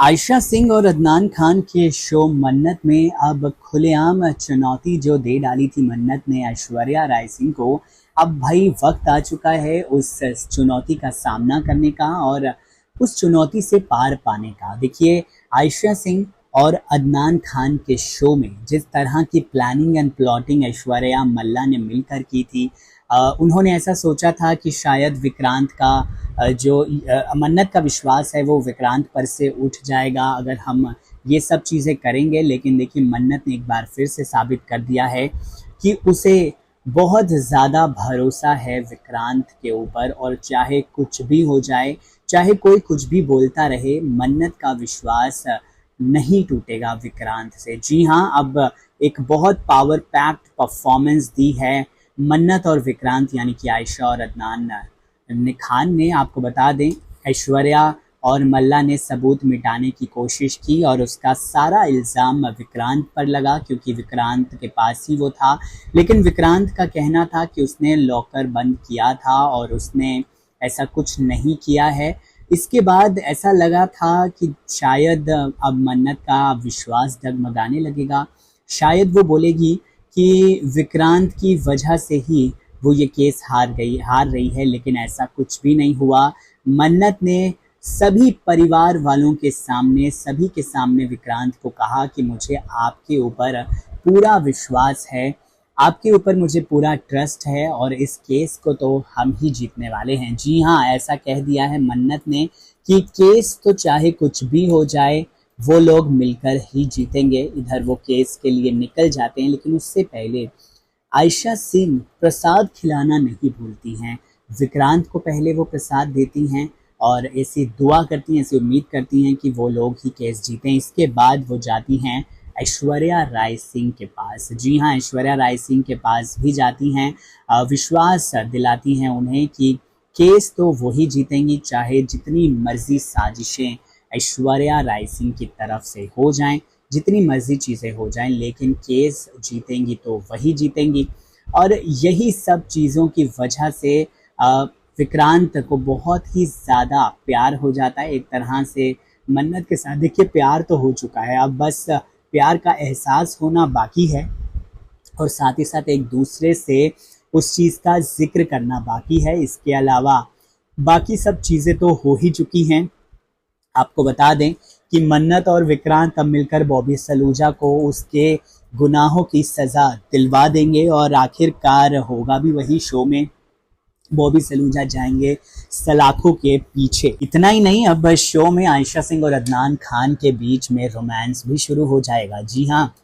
आयशा सिंह और अदनान खान के शो मन्नत में अब खुलेआम चुनौती जो दे डाली थी मन्नत ने ऐश्वर्या राय सिंह को। अब भाई वक्त आ चुका है उस चुनौती का सामना करने का और उस चुनौती से पार पाने का। देखिए, आयशा सिंह और अदनान खान के शो में जिस तरह की प्लानिंग एंड प्लॉटिंग ऐश्वर्या मल्ला ने मिलकर की थी, उन्होंने ऐसा सोचा था कि शायद विक्रांत का जो मन्नत का विश्वास है वो विक्रांत पर से उठ जाएगा अगर हम ये सब चीज़ें करेंगे। लेकिन देखिए, मन्नत ने एक बार फिर से साबित कर दिया है कि उसे बहुत ज़्यादा भरोसा है विक्रांत के ऊपर, और चाहे कुछ भी हो जाए, चाहे कोई कुछ भी बोलता रहे, मन्नत का विश्वास नहीं टूटेगा विक्रांत से। जी हाँ, अब एक बहुत पावर पैक्ड परफॉर्मेंस दी है मन्नत और विक्रांत यानी कि आयशा और अदनान खान ने। आपको बता दें, ऐश्वर्या और मल्ला ने सबूत मिटाने की कोशिश की और उसका सारा इल्ज़ाम विक्रांत पर लगा क्योंकि विक्रांत के पास ही वो था। लेकिन विक्रांत का कहना था कि उसने लॉकर बंद किया था और उसने ऐसा कुछ नहीं किया है। इसके बाद ऐसा लगा था कि शायद अब मन्नत का विश्वास डगमगाने लगेगा, शायद वो बोलेगी कि विक्रांत की वजह से ही वो ये केस हार रही है। लेकिन ऐसा कुछ भी नहीं हुआ। मन्नत ने सभी परिवार वालों के सामने, सभी के सामने विक्रांत को कहा कि मुझे आपके ऊपर पूरा विश्वास है, आपके ऊपर मुझे पूरा ट्रस्ट है और इस केस को तो हम ही जीतने वाले हैं। जी हाँ, ऐसा कह दिया है मन्नत ने कि केस तो चाहे कुछ भी हो जाए, वो लोग मिलकर ही जीतेंगे। इधर वो केस के लिए निकल जाते हैं, लेकिन उससे पहले आयशा सिंह प्रसाद खिलाना नहीं भूलती हैं। विक्रांत को पहले वो प्रसाद देती हैं और ऐसी दुआ करती हैं, ऐसी उम्मीद करती हैं कि वो लोग ही केस जीतें। इसके बाद वो जाती हैं ऐश्वर्या राय सिंह के पास। जी हाँ, ऐश्वर्या राय सिंह के पास भी जाती हैं, विश्वास दिलाती हैं उन्हें कि केस तो वही जीतेंगी, चाहे जितनी मर्जी साजिशें ऐश्वर्या राय सिंह की तरफ से हो जाएं, जितनी मर्जी चीज़ें हो जाएं, लेकिन केस जीतेंगी तो वही जीतेंगी। और यही सब चीज़ों की वजह से विक्रांत को बहुत ही ज़्यादा प्यार हो जाता है एक तरह से मन्नत के साथ। देखिए, प्यार तो हो चुका है, अब बस प्यार का एहसास होना बाकी है और साथ ही साथ एक दूसरे से उस चीज़ का जिक्र करना बाकी है। इसके अलावा बाकी सब चीज़ें तो हो ही चुकी हैं। आपको बता दें कि मन्नत और विक्रांत अब मिलकर बॉबी सलूजा को उसके गुनाहों की सज़ा दिलवा देंगे और आखिरकार होगा भी वही। शो में बॉबी सलूजा जाएंगे सलाखों के पीछे। इतना ही नहीं, अब शो में आयशा सिंह और अदनान खान के बीच में रोमांस भी शुरू हो जाएगा। जी हाँ,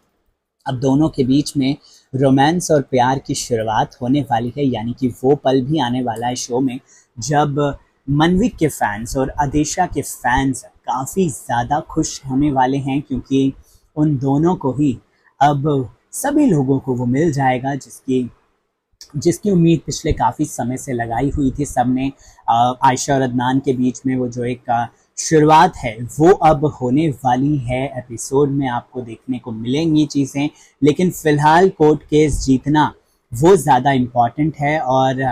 अब दोनों के बीच में रोमांस और प्यार की शुरुआत होने वाली है, यानी कि वो पल भी आने वाला है शो में जब मनवी के फैंस और आदेशा के फैंस काफ़ी ज़्यादा खुश होने वाले हैं, क्योंकि उन दोनों को ही अब सभी लोगों को वो मिल जाएगा जिसकी उम्मीद पिछले काफ़ी समय से लगाई हुई थी सबने। आयशा और अदनान के बीच में वो जो एक शुरुआत है वो अब होने वाली है। एपिसोड में आपको देखने को मिलेंगी चीज़ें, लेकिन फ़िलहाल कोर्ट केस जीतना वो ज़्यादा इम्पॉर्टेंट है। और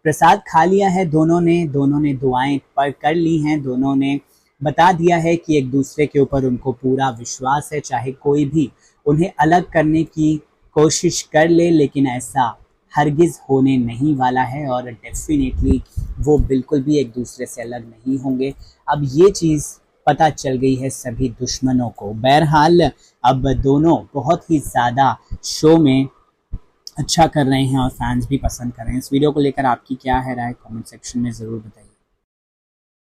प्रसाद खा लिया है दोनों ने दुआएं पढ़ कर ली हैं, दोनों ने बता दिया है कि एक दूसरे के ऊपर उनको पूरा विश्वास है, चाहे कोई भी उन्हें अलग करने की कोशिश कर ले, लेकिन ऐसा हरगिज़ होने नहीं वाला है और डेफिनेटली वो बिल्कुल भी एक दूसरे से अलग नहीं होंगे। अब ये चीज़ पता चल गई है सभी दुश्मनों को। बहरहाल अब दोनों बहुत ही ज़्यादा शो में अच्छा कर रहे हैं और फैंस भी पसंद कर रहे हैं। इस वीडियो को लेकर आपकी क्या है राय, कमेंट सेक्शन में ज़रूर बताइए।